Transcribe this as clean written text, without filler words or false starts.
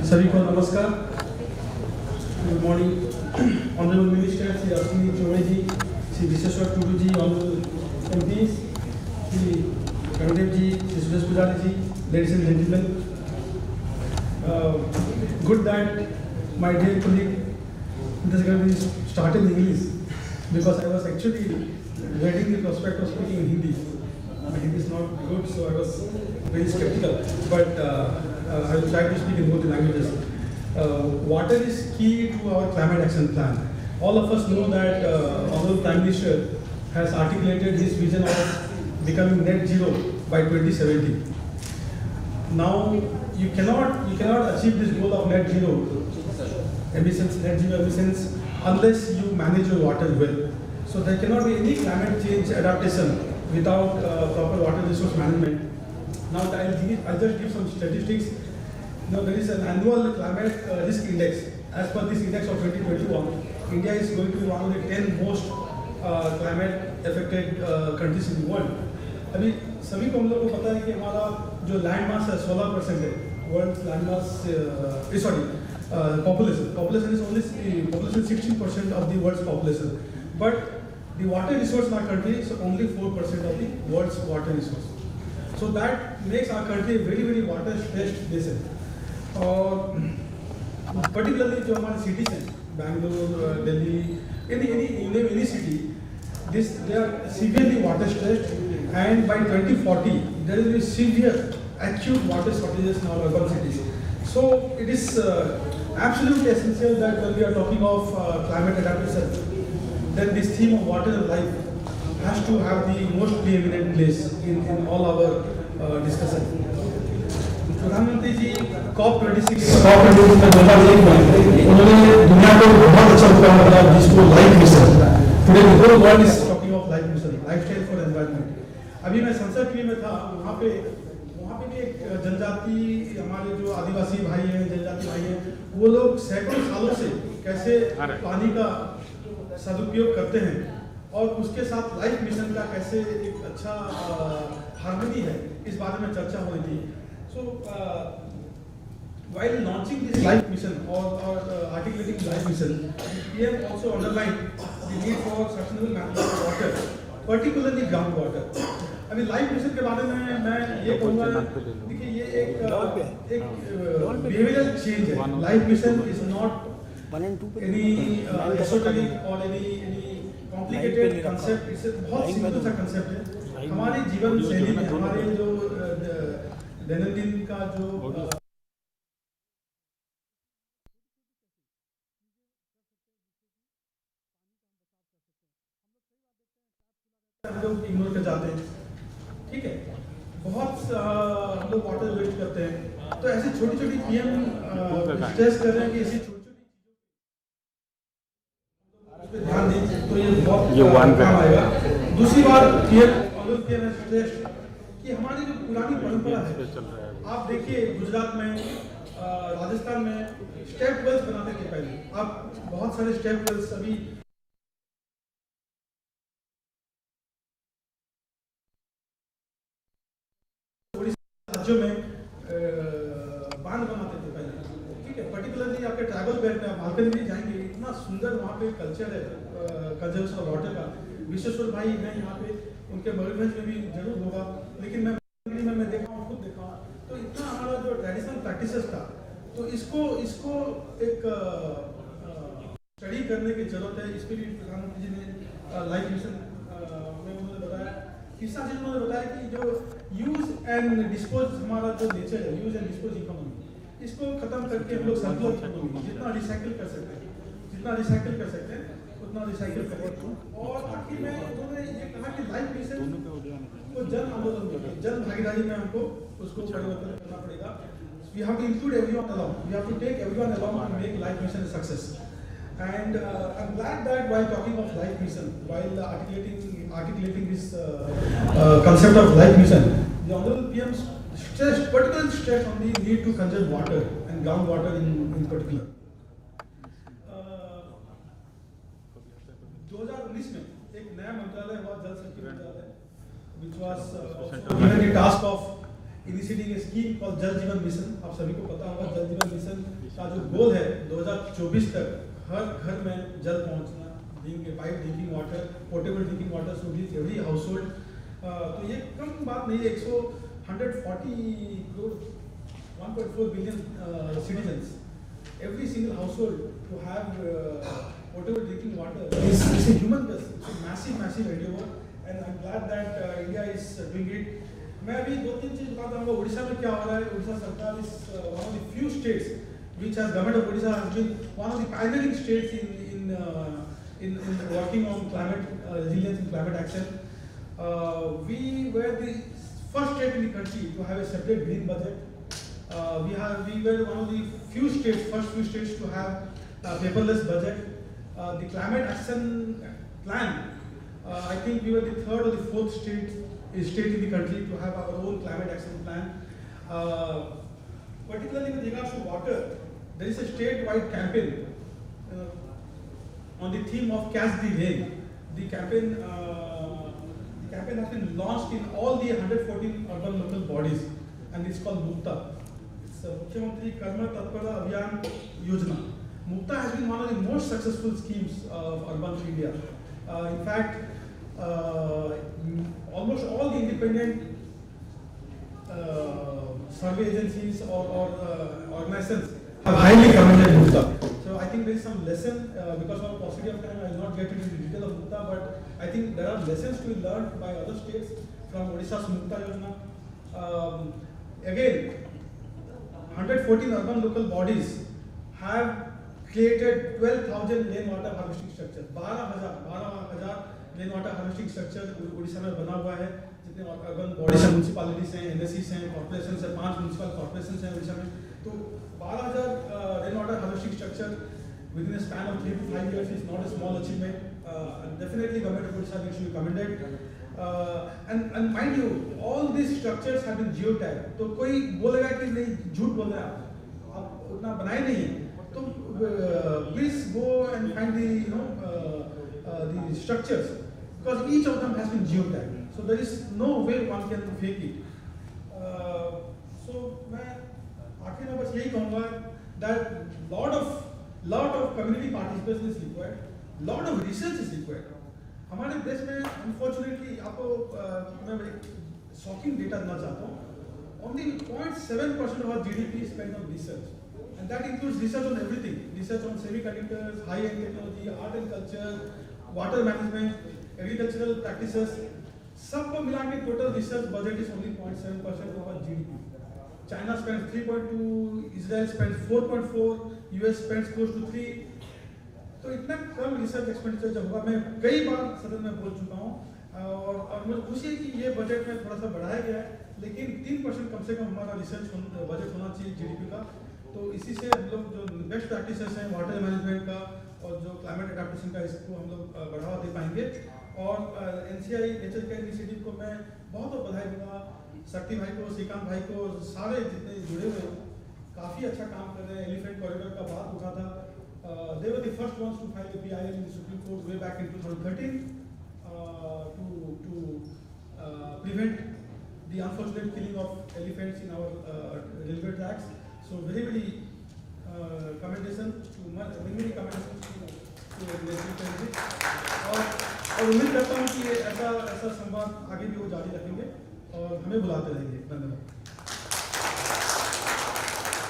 सभी को नमस्कार. Good morning, Honorable Minister, Shri Ashwini Choudhary ji, Shri Visheshwar Tudu ji, Honorable MPs, Shri Kandev ji, Shri Suresh Pujari ji, ladies and gentlemen. Good that my dear colleague this is going to start in English because I was actually reading the prospect of speaking in Hindi. My Hindi is not good, so I was very skeptical. But I will try to speak in both the languages. Water is key to our climate action plan. All of us know that Honorable Prime Minister has articulated his vision of becoming net zero by 2070. Now you cannot achieve this goal of net zero emissions unless you manage your water well. So there cannot be any climate change adaptation without proper water resource management. Now I'll just give some statistics. Now there is an annual climate risk index. As per this index of 2021, India is going to be one of the 10 most climate affected countries in the world. अभी सभी को हम लोग को पता है कि हमारा जो लैंड मास है 16% है. World land mass population is only 16% of the world's population. But the water resource in our country is only 4% of the world's water resource. So that makes our country a very, very water stressed nation. Particularly जो हमारे cities हैं, Bangalore, Delhi, any city, they are severely water stressed, and by 2040 there will be severe acute water shortages in our urban cities. So it is absolutely essential that when we are talking of climate adaptation, then this theme of water and life has to have the most preeminent place in all our discussion. प्रधानमंत्री जी COP26 में 2001 में उन्होंने दुनिया को बहुत अच्छा उपक्रम बताया जिसको life mission. Today the whole world is talking of life mission, lifestyle for environment. अभी मैं संसद में था, वहाँ पे भी एक जनजाति, हमारे जो आदिवासी भाई हैं, जनजाति भाई हैं, वो लोग सैकड़ों सालों से कैसे पानी का सदुपयोग करते हैं और उसके साथ लाइफ मिशन का कैसे एक अच्छा हार्मनी है, इस बारे में चर्चा हो रही थी. So while launching this life mission or articulating life mission, we have also underlined the need for sustainable management of water, particularly groundwater. अभी लाइफ मिशन के बारे में मैं ये कहूँगा, देखिए ये एक behavioral change है. Life mission is not any esoteric or any complicated concept. It's a बहुत सिंपल सा concept है. हमारे जीवन शैली में हमारे जो दैनंदिन का जो हम लोग इग्नोर कर जाते हैं, ठीक है, बहुत हम लोग वाटर वेस्ट करते हैं. तो ऐसी छोटी छोटी पीएम स्ट्रेस कर रहे हैं कि ऐसी छोटी छोटी चीजों पे ध्यान दें तो ये बहुत काम आएगा. दूसरी बात पीएम स्ट्रेस कि हमारी जो पुरानी परंपरा है, आप देखिए गुजरात में, राजस्थान में स्टेप वेल्स बनाते थे पहले. आप बहुत सारे स्टेप वेल्स अभी राज्यों में बांध बनाते थे पहले, ठीक है. पर्टिकुलरली आपके ट्राइबल बेल्ट में आप बालकनी में जाएंगे, इतना सुंदर वहाँ पे कल्चर है कंजर्वेशन ऑफ वाटर का. विश्वेश्वर भाई हैं यहाँ पे, उनके मयूरभंज में भी जरूर होगा, लेकिन मैं देखा हूँ, खुद देखा हूँ. तो इतना हमारा जो ट्रेडिशनल प्रैक्टिसेस था, तो इसको एक स्टडी करने की जरूरत है. इस पर भी प्रधानमंत्री जी ने लाइफ मिशन में उन्होंने बताया. तीसरा चीज उन्होंने बताया कि जो यूज एंड डिस्पोज हमारा जो नेचर है, यूज एंड डिस्पोज इकोनॉमी, इसको खत्म करके हम लोग सर्कुलर इकोनॉमी, जितना रिसाइकिल कर सकते हैं उतना रिसाइकिल करें. और आखिर में उन्होंने ये कहा कि लाइफ मिशन को जन आंदोलन में, जन भागीदारी में हमको उसको परिवर्तन करना पड़ेगा. We have to include everyone along. We have to take everyone along to make life mission a success. And I'm glad that while talking of life mission, while articulating this concept of life mission, the Honorable PM particularly stressed on the need to conserve water and groundwater in particular. 2019 में एक नया मंत्रालय हुआ, जल शक्ति मंत्रालय, which was given the task of initiating A scheme call जल जीवन मिशन। आप सभी को पता होगा जल जीवन मिशन का जो गोल है 2024 तक हर घर में जल पहुंचना, pipe drinking water, portable drinking water should reach every house hold. तो ये कम बात नहीं है, 140 crore 1.4 billion citizens, every single household to have potable drinking water is a humongous, it's a massive endeavor, and I'm glad that India is doing it. मैं अभी दो तीन चीज बात करूँगा। उड़ीसा में क्या हो रहा है? उड़ीसा सरकार is one of the few states which has government of Odisha has been one of the pioneering states in working on climate resilience and climate action. We were the first state in the country to have a separate green budget. We were one of the first few states to have a paperless budget. The climate action plan, I think we were the third or the fourth state in the country to have our own climate action plan. Particularly with regards to water, there is a statewide campaign on the theme of Catch the Rain. The campaign has been launched in all the 114 urban local bodies, and it's called Mukta. It's Mukhyamantri Karma Tatpara Abhiyan Yojana. Mukta has been one of the most successful schemes of urban India. In fact, almost all the independent survey agencies or organizations have highly commended Mukta. So I think there is some lesson, because of paucity of time I will not get into the detail of Mukta, but I think there are lessons to be learned by other states from Odisha's Mukta Yojana. Again, 114 urban local bodies have created 12,000 rainwater harvesting structures. 12,000 rainwater harvesting structure Orissa में बना हुआ है। जितने urban bodies हैं, municipalities हैं, एनएससीज हैं, corporations हैं, 5 municipal corporations हैं उड़ीसा में। तो 12,000 rainwater harvesting structure within a span of 3 to 5 years is not a small achievement. Definitely government of Odisha needs to be commended. And mind you, all these structures have been geotagged. तो कोई बोलेगा कि नहीं, झूठ बोल रहा है आप उतना बनाए नहीं है, तो please go and find the structures, because each of them has been geotagged. So there is no way one can fake it. So मैं आखिर में बस यही कहूँगा that lot of community participation is required, lot of research is required. हमारे देश में unfortunately आपको मैं एक shocking data देना चाहता हूँ. Only 0.7% of our GDP is spent on research, and that includes research on everything: research on semiconductors, high-end technology, art and culture, water management, agricultural practices. सब को मिला के total research budget is only 0.7% of our GDP. China spends 3.2, Israel spends 4.4, US spends close to 3. तो इतना कम research expenditure जब होगा, मैं कई बार सदन में बोल चुका हूँ, और मैं खुशी है कि ये बजट में थोड़ा सा बढ़ाया गया है, लेकिन 3% कम से कम हमारा रिसर्च बजट होना चाहिए जीडीपी का। तो इसी से हम लोग जो बेस्ट प्रैक्टिसेस हैं वाटर मैनेजमेंट का और जो क्लाइमेट एडाप्टेशन का, इसको हम लोग बढ़ावा दे पाएंगे। और एनसीआई नेचर केयर इनिशिएटिव को मैं बहुत बहुत बधाई दूंगा, शक्ति भाई को, श्रीकांत भाई को, सारे जितने जुड़े हुए हैं काफ़ी अच्छा काम कर रहे हैं। एलिफेंट कॉरिडोर का बात उठा था, they were the first ones to file the PIL in the Supreme Court way back in 2013 to prevent the unfortunate killing of elephants in our railway tracks. So very commendation to many commendations to national territory, और उम्मीद करता हूँ कि ऐसा संवाद आगे भी वो जारी रखेंगे और हमें बुलाते रहेंगे। धन्यवाद।